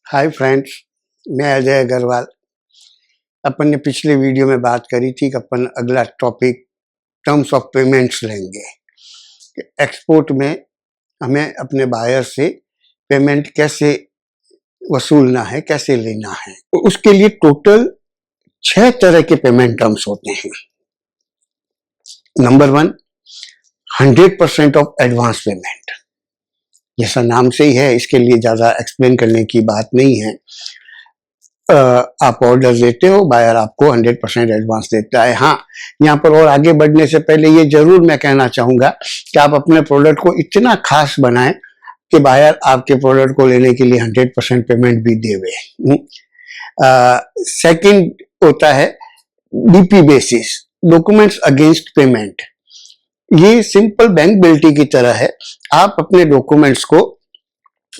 Hi friends, मैं अजय अग्रवाल। अपन ने पिछले वीडियो में बात करी थी कि अपन अगला टॉपिक टर्म्स ऑफ पेमेंट्स लेंगे। एक्सपोर्ट में हमें अपने बायर से पेमेंट कैसे वसूलना है, कैसे लेना है। उसके लिए टोटल 6 तरह के पेमेंट टर्म्स होते हैं। Number 1, 100% of advance payment. जैसा नाम से ही है, इसके लिए ज्यादा एक्सप्लेन करने की बात नहीं है। आप ऑर्डर देते हो, बायर आपको 100% एडवांस देता है। हाँ, यहाँ पर और आगे बढ़ने से पहले ये जरूर मैं कहना चाहूंगा कि आप अपने प्रोडक्ट को इतना खास बनाएं कि बायर आपके प्रोडक्ट को लेने के लिए 100% पेमेंट भी देवे। सेकंड होता है DP basis, documents against payment. ये सिंपल बैंक बिल्टी की तरह है। आप अपने डॉक्यूमेंट्स को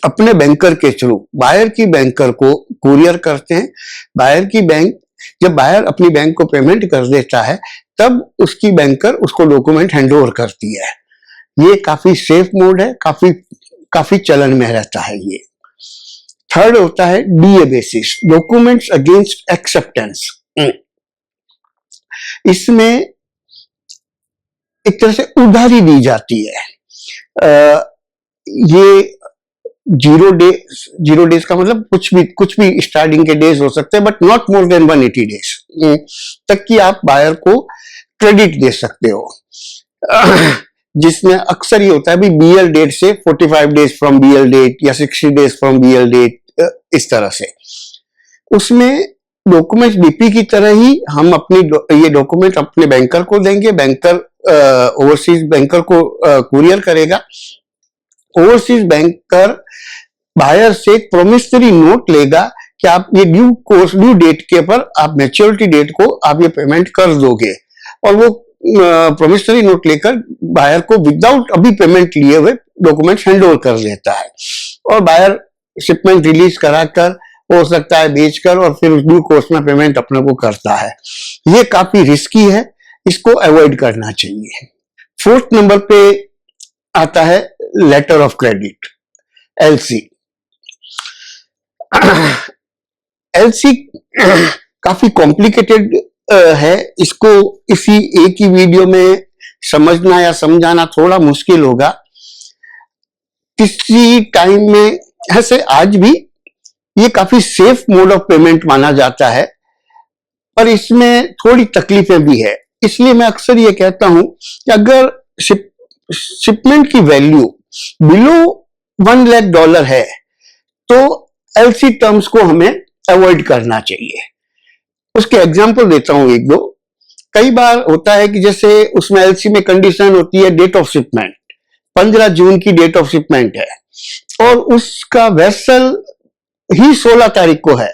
अपने बैंकर के थ्रू बायर की बैंकर को कुरियर करते हैं। जब बायर अपनी बैंक को पेमेंट कर देता है, तब उसकी बैंकर उसको डॉक्यूमेंट हैंडओवर करती है। ये काफी सेफ मोड है, काफी चलन में रहता है ये। थर्ड होता है DA basis, documents against acceptance. इसमें एक तरह से उधारी दी जाती है। ये जीरो डेज का मतलब कुछ भी स्टार्टिंग के डेज हो सकते हैं, but not more than 180 days तक की आप बायर को क्रेडिट दे सकते हो। जिसमें अक्सर ये होता है भी बीएल डेट से 45 डेज फ्रॉम बीएल डेट या 60 डेज फ्रॉम बीएल डेट, इस तरह से। उसमें डॉक्यूमेंट डीपी की तरह ही हम ये डॉक्यूमेंट अपने बैंकर को देंगे। बैंकर ओवरसीज बैंकर को कुरियर करेगा। ओवरसीज बैंकर बायर से एक प्रोमिसरी नोट लेगा कि आप ये ड्यू डेट के पर आप मैच्योरिटी डेट को आप ये पेमेंट कर दोगे, और वो प्रोमिसरी नोट लेकर बायर को विदाउट अभी पेमेंट लिए हुए डॉक्यूमेंट हैंडओवर कर देता है। और बायर शिपमेंट रिलीज कराकर, हो सकता है बेचकर, और फिर ड्यू कोर्स में पेमेंट अपने को करता है। ये काफी रिस्की है, इसको अवॉइड करना चाहिए। फोर्थ नंबर पे आता है letter of credit, LC. LC काफी कॉम्प्लिकेटेड है। इसको इसी एक ही वीडियो में समझना या समझाना थोड़ा मुश्किल होगा। किसी टाइम में ऐसे आज भी ये काफी सेफ मोड ऑफ पेमेंट माना जाता है, पर इसमें थोड़ी तकलीफें भी है। इसलिए मैं अक्सर ये कहता हूं कि अगर शिपमेंट की वैल्यू बिलो $1 लाख है, तो एलसी टर्म्स को हमें अवॉइड करना चाहिए। उसके एग्जांपल देता हूं एक दो। कई बार होता है कि जैसे उसमें एलसी में कंडीशन होती है डेट ऑफ शिपमेंट, 15 जून की डेट ऑफ शिपमेंट है, और उसका वेसल ही 16 तारीख को है।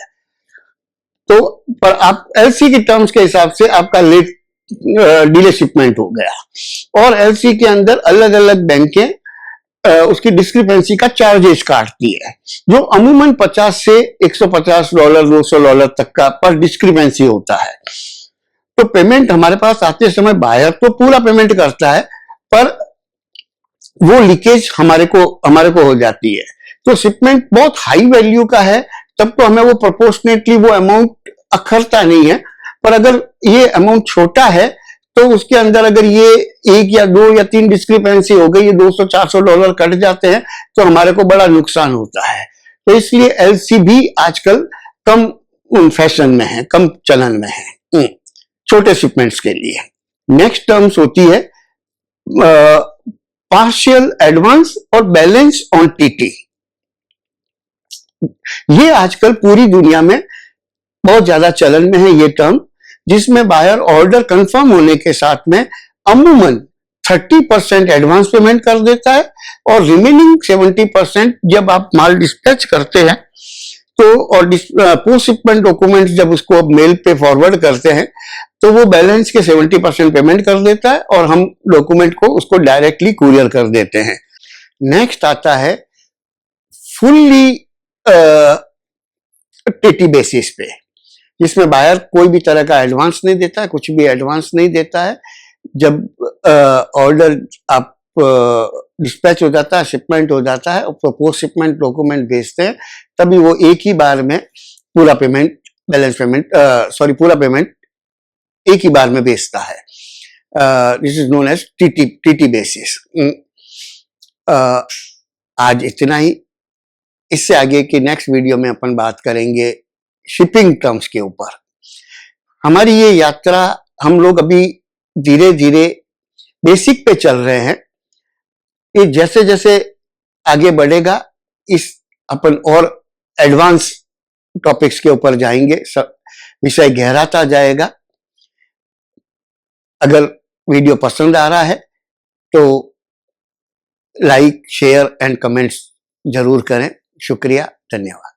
तो पर आप एलसी की टर्म्स के हिसाब से आपका लेट डिले शिपमेंट हो गया। और एलसी के अंदर अलग अलग बैंकें उसकी डिस्क्रिपेंसी का चार्जेस काटती है, जो अमूमन 50 से $150, $200 तक का पर डिस्क्रिपेंसी होता है। तो पेमेंट हमारे पास आते समय बायर तो पूरा पेमेंट करता है, पर वो लीकेज हमारे को हो जाती है। तो शिपमेंट बहुत हाई वैल्यू का है, तब तो हमें वो प्रोपोर्शनेटली वो अमाउंट अखरता नहीं है। पर अगर ये अमाउंट छोटा है, तो उसके अंदर अगर ये 1 या 2 या 3 डिस्क्रिपेंसी हो गई, ये $200-400 कट जाते हैं, तो हमारे को बड़ा नुकसान होता है। तो इसलिए एलसी भी आजकल कम फैशन में है, कम चलन में है छोटे शिपमेंट्स के लिए। नेक्स्ट टर्म्स होती है पार्शियल एडवांस और बैलेंस ऑन टीटी। ये आजकल पूरी दुनिया में बहुत ज्यादा चलन में है ये टर्म, जिसमें बायर ऑर्डर कंफर्म होने के साथ में अमूमन 30% एडवांस पेमेंट कर देता है, और रिमेनिंग 70% जब आप माल डिस्पैच करते हैं तो, और पोस्ट शिपमेंट डॉक्यूमेंट जब उसको मेल पे फॉरवर्ड करते हैं, तो वो बैलेंस के 70% पेमेंट कर देता है, और हम डॉक्यूमेंट को उसको डायरेक्टली कुरियर कर देते हैं। नेक्स्ट आता है फुल्ली टीटी बेसिस पे, जिसमें बायर कोई भी तरह का एडवांस नहीं देता है, कुछ भी एडवांस नहीं देता है। जब ऑर्डर आप डिस्पैच हो जाता है, शिपमेंट हो जाता है और पोस्ट शिपमेंट डॉक्यूमेंट भेजते हैं, तभी वो एक ही बार में पूरा पेमेंट, बैलेंस पेमेंट, पूरा पेमेंट एक ही बार में भेजता है। This is known as TT basis. आज इतना ही। इससे आगे की नेक्स्ट वीडियो में अपन बात करेंगे शिपिंग टर्म्स के ऊपर। हमारी ये यात्रा, हम लोग अभी धीरे धीरे बेसिक पे चल रहे हैं। ये जैसे जैसे आगे बढ़ेगा, इस अपन और एडवांस टॉपिक्स के ऊपर जाएंगे, सब विषय गहराता जाएगा। अगर वीडियो पसंद आ रहा है तो लाइक, शेयर एंड कमेंट्स जरूर करें। शुक्रिया, धन्यवाद।